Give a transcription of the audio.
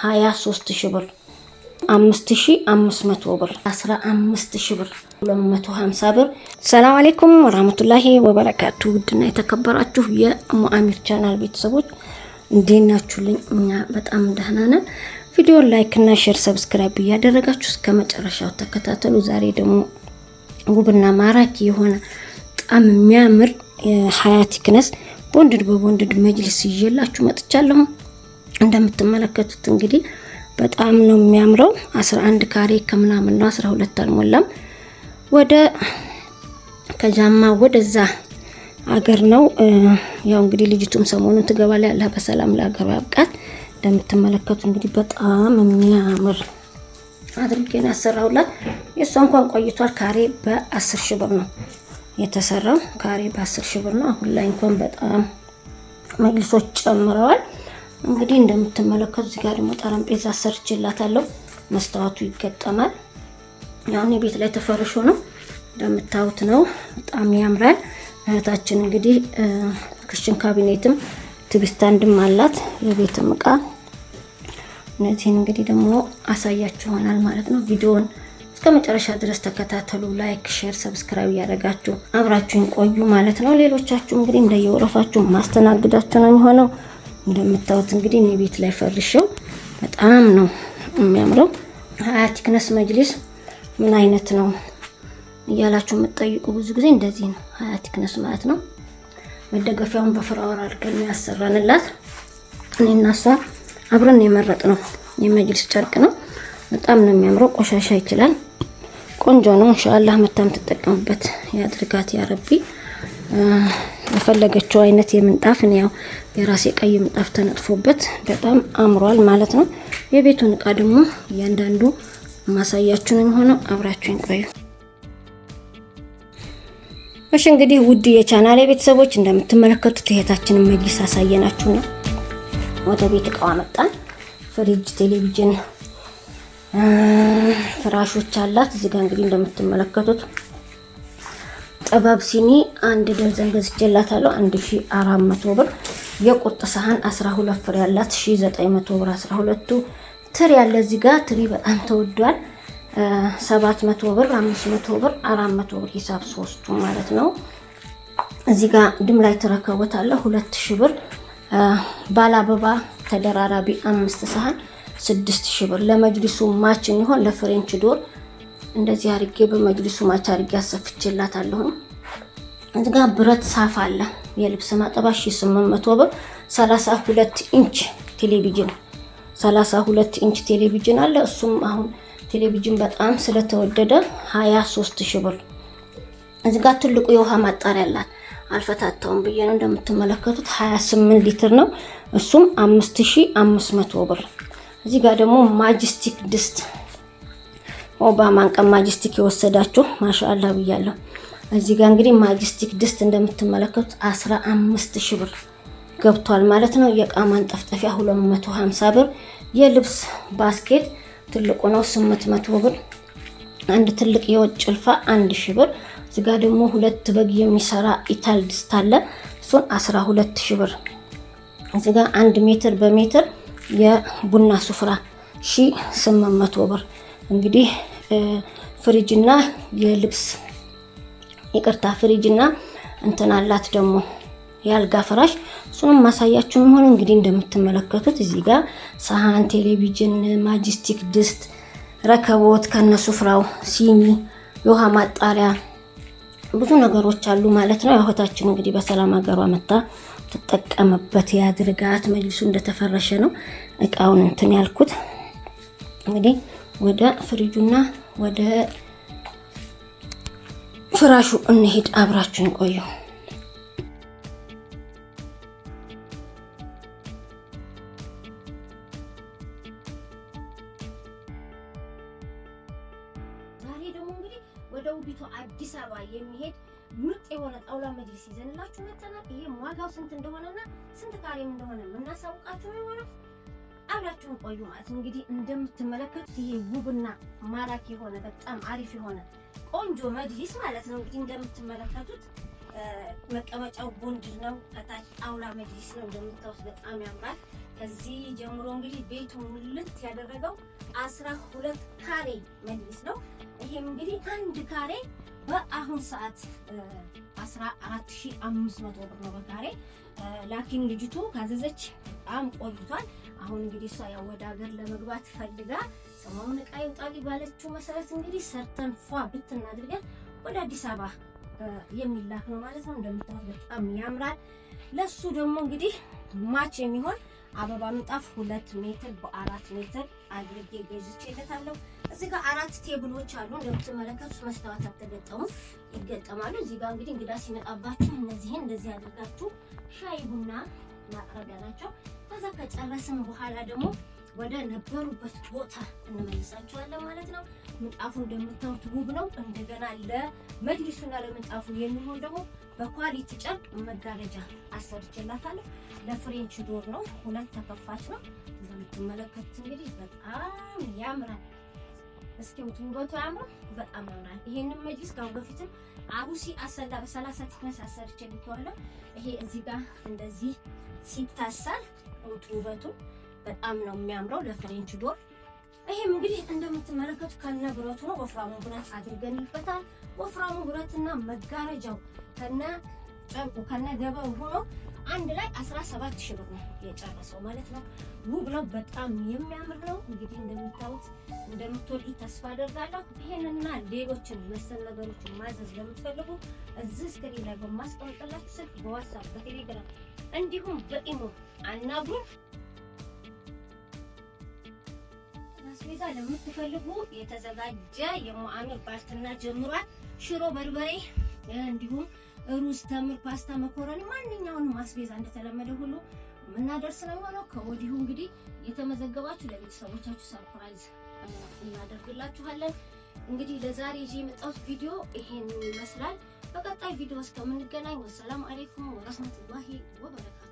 23000 ብር 5500 ብር 15000 ብር 250 ብር። ሰላም አለይኩም ወራህመቱላሂ ወበረካቱ። ውድና የተከበራችሁ የሙአሚር ቻናል ቤተሰቦች እንዴት ናችሁልኝ? እኛ በጣም ደህና ነን። ቪዲዮ ላይክ እና ሼር ሰብስክራይብ እያደረጋችሁ እስከ መጨረሻው ተከታተሉ። ዛሬ ደግሞ ውብና ማራኪ የሆነ በጣም የሚያምር ሀያት ቲክነስ በቦንድድ መጅሊስ ይዤላችሁ መጥቻለሁ። እንደምትመለከቱት እንግዲህ በጣም ነው የሚያምረው። 11 ካሬ ከምናምን ነው፣ 12 አልሞላም። ወደ ከጃማ ወደዛ አገር ነው ያው እንግዲህ ልጅቱም ሰሞኑን ትገባለች። አላህ በሰላም ለሀገሯ ያብቃት። እንደምትመለከቱ እንግዲህ በጣም የሚያምር አድርገን ያሰራውላት። የሷ እንኳን ቆይቷል። ካሬ በ10000 ብር ነው የተሰራው። ካሬ በ10000 ብር ነው። አሁን ላይ እንኳን በጣም መጅሊሶች ጨምረዋል። እንግዲህ እንደምትመለከቱ እዚህ ጋር ደግሞ ጠረጴዛ ሰርችላታለሁ። መስታወቱ ይገጠማል። ያው ቤት ላይ ተፈርሾ ነው እንደምታዩት ነው። በጣም ያምራል። እህታችን እንግዲህ ክሽን ካቢኔትም ቲቪ ስታንድም አላት፣ የቤትም እቃ። እነዚህን እንግዲህ ደግሞ አሳያችኋናል ማለት ነው። ቪዲዮውን እስከ መጨረሻ ድረስ ተከታተሉ። ላይክ፣ ሼር፣ ሰብስክራይብ ያደረጋችሁ አብራችሁን ቆዩ ማለት ነው። ሌሎቻችሁ እንግዲህ እንደየወረፋችሁ ማስተናግዳችሁ ነው የሚሆነው። እንደምታዩት እንግዲህ እኔ ቤት ላይ ፈርሼው በጣም ነው የሚያምረው። ሀያት ቲክነስ መጅሊስ ምን አይነት ነው እያላችሁ የምትጠይቁ ብዙ ጊዜ እንደዚህ ነው ሀያት ቲክነስ ማለት ነው። መደገፊያውን በፍራወር አድርገን ያሰራንላት እኔና እሷ አብረን የመረጥነው የመጅሊስ ጨርቅ ነው። በጣም ነው የሚያምረው። ቆሻሻ ይችላል። ቆንጆ ነው። ኢንሻአላህ መታም ተጠቀሙበት ያድርጋት ያ ረቢ። የፈለገችው አይነት የምንጣፍ ነው። ያው የራሴ ቀይ ምንጣፍ ተነጥፎበት በጣም አምሯል ማለት ነው። የቤቱን እቃ ደግሞ እያንዳንዱ ማሳያችሁ ነው የሚሆነው። አብራችሁን ቆዩ። እሺ እንግዲህ ውድ የቻናሌ ቤተሰቦች እንደምትመለከቱት እህታችንን መጅሊስ አሳየናችሁ ነው። ወደ ቤት እቃዋ መጣን። ፍሪጅ፣ ቴሌቪዥን፣ ፍራሾች አላት። እዚህ ጋር እንግዲህ እንደምትመለከቱት ጥበብ ሲኒ አንድ ደርዘን ገዝቼላታለሁ 1400 ብር። የቁርጥ ሳህን 12 ፍሬ ያላት 1900 ብር። 12ቱ ትሪ ያለ እዚህ ጋር ትሪ በጣም ተወዷል። 700 ብር፣ 500 ብር፣ 400 ብር ሂሳብ ሶስቱ ማለት ነው። እዚህ ጋር ድም ላይ ተረከቦት አለ 2000 ብር። ባለ አበባ ተደራራቢ 5 ሳህን 6000 ብር። ለመጅሊሱ ማች ይሆን ለፍሬንች ዶር እንደዚህ አርጌ በመጅሊሱ ማች አርጌ አሰፍቼላታለሁ። እዚህ ጋር ብረት ሳፋ አለ የልብስ ማጠቢያ 1800 ብር። 32 ኢንች ቴሌቪዥን 32 ኢንች ቴሌቪዥን አለ። እሱም አሁን ቴሌቪዥን በጣም ስለተወደደ 23000 ብር። እዚህ ጋር ትልቁ የውሃ ማጣሪያ አላት። አልፈታታውም ብዬ ነው። እንደምትመለከቱት 28 ሊትር ነው። እሱም 5500 ብር። እዚህ ጋር ደግሞ ማጅስቲክ ድስት ኦባማን ቀን ማጅስቲክ የወሰዳችሁ ማሻአላ ብያለሁ። እዚህ ጋር እንግዲህ ማጅስቲክ ድስት እንደምትመለከቱት 15000 ብር ገብቷል ማለት ነው። የእቃ ማንጠፍጠፊያ 250 ብር። የልብስ ባስኬት ትልቁ ነው 800 ብር። አንድ ትልቅ የወጥ ጭልፋ 1000 ብር። እዚህ ጋር ደግሞ 2 በግ የሚሰራ ኢታል ድስት አለ። እሱን 12000 ብር። እዚህ ጋር 1 ሜትር በሜትር የቡና ሱፍራ 1800 ብር። እንግዲህ ፍሪጅና የልብስ ይቅርታ ፍሪጅና እንትን አላት ደግሞ ያልጋ ፍራሽ። እሱንም ማሳያችሁ ሆነ። እንግዲህ እንደምትመለከቱት እዚህ ጋር ሳህን፣ ቴሌቪዥን፣ ማጅስቲክ ድስት፣ ረከቦት ከነሱ ፍራው፣ ሲኒ፣ የውሃ ማጣሪያ ብዙ ነገሮች አሉ ማለት ነው። እህታችን እንግዲህ በሰላም ሀገሯ መጣ ተጠቀመበት ያድርጋት። መጅሊሱ እንደተፈረሸ ነው እቃውን እንትን ያልኩት። እንግዲህ ወደ ፍሪጁና ወደ ፍራሹ እንሄድ። አብራችሁን ቆዩ። ዛሬ ደግሞ እንግዲህ ወደ ውቢቱ አዲስ አበባ የሚሄድ ምርጥ የሆነ ጣውላ መጅሊስ ይዘንላችሁ መጥተናል። ይሄ ዋጋው ስንት እንደሆነና ስንት ካሬም እንደሆነ የምናሳውቃችሁ ነው ማለት አብራችሁን ቆዩ ማለት እንግዲህ እንደምትመለከቱት ይሄ ውብና ማራኪ የሆነ በጣም አሪፍ የሆነ ቆንጆ መጅሊስ ማለት ነው። እንግዲህ እንደምትመለከቱት መቀመጫው ቦንድ ነው። ከታች ጣውላ መጅሊስ ነው እንደምታዩት በጣም ያምራል። ከዚህ ጀምሮ እንግዲህ ቤቱ ሙልት ያደረገው 12 ካሬ መጅሊስ ነው። ይሄም እንግዲህ አንድ ካሬ በአሁን ሰዓት 14500 ብር ነው በካሬ። ላኪን ልጅቱ ካዘዘች በጣም ቆይቷል። አሁን እንግዲህ እሷ ያው ወደ ሀገር ለመግባት ፈልጋ ሰሞኑን ዕቃ ይውጣል ባለችው መሰረት እንግዲህ ሰርተን ፏ ብትን አድርገን ወደ አዲስ አበባ የሚላክ ነው ማለት ነው። እንደምታዩት በጣም ያምራል። ለሱ ደግሞ እንግዲህ ማች የሚሆን አበባ ምንጣፍ 2 ሜትር በ4 ሜትር አድርጌ ገዝቼለታለሁ። እዚህ ጋር 4 ቴብሎች አሉ እንደምትመለከቱት መስታወት ተገጠሙ ይገጠማሉ። እዚህ ጋር እንግዲህ እንግዳ ሲመጣባችሁ እነዚህን እንደዚህ አድርጋችሁ ሻይ ቡና ማቅረቢያ ናቸው። ከዛ ከጨረስን በኋላ ደግሞ ወደ ነበሩበት ቦታ እንመልሳቸዋለን ማለት ነው። ምንጣፉ እንደምታዩት ውብ ነው። እንደገና ለመጅሊሱና ለምንጣፉ የሚሆን ደግሞ በኳሊቲ ጨርቅ መጋረጃ አሰርቼላታለሁ። ለፍሬንች ዶር ነው፣ 2 ተከፋች ነው። እንደምትመለከቱት እንግዲህ በጣም ያምራል። እስኪ ውበቱ ያምራል፣ በጣም ያምራል። ይሄንን መጅሊስ ካሁን በፊትም አሩሲ አሰላ በ30 ቲክነስ አሰርቼልታለሁ። ይሄ እዚህ ጋር እንደዚህ ሲታሰር ውበቱ በጣም ነው የሚያምረው ለፍሬንች ዶር። ይሄም እንግዲህ እንደምትመለከቱት ከነ ብረቱ ነው። ወፍራሙ ብረት አድርገንበታል። ወፍራሙ ብረትና መጋረጃው ከነ ጨርቁ ከነ ገበው ሆኖ አንድ ላይ 17000 ብር ነው የጨረሰው ማለት ነው። ውብ ነው፣ በጣም የሚያምር ነው። እንግዲህ እንደምታዩት እንደምትወዱት ተስፋ አደርጋለሁ። ይሄንና ሌሎችን መሰል ነገሮችን ማዘዝ ለምትፈልጉ እዚህ ስክሪን ላይ በማስቀምጥላችሁ ስልክ በዋትስአፕ በቴሌግራም እንዲሁም በኢሞ አናግሩን። አስቤዛ ለምትፈልጉ የተዘጋጀ የሙአሚር ባልትና ጀምሯል። ሽሮ፣ በርበሬ እንዲሁም ሩዝ፣ ተምር፣ ፓስታ፣ መኮረኒ ማንኛውንም አስቤዛ እንደተለመደ ሁሉ የምናደርስ ነው የሆነው። ከወዲሁ እንግዲህ የተመዘገባችሁ ለቤተሰቦቻችሁ ሰርፕራይዝ እናደርግላችኋለን። እንግዲህ ለዛሬ ይዤ የመጣሁት ቪዲዮ ይሄን ይመስላል። በቀጣይ ቪዲዮ እስከምንገናኝ ወሰላም አለይኩም ወራህመቱላሂ ወበረካቱ።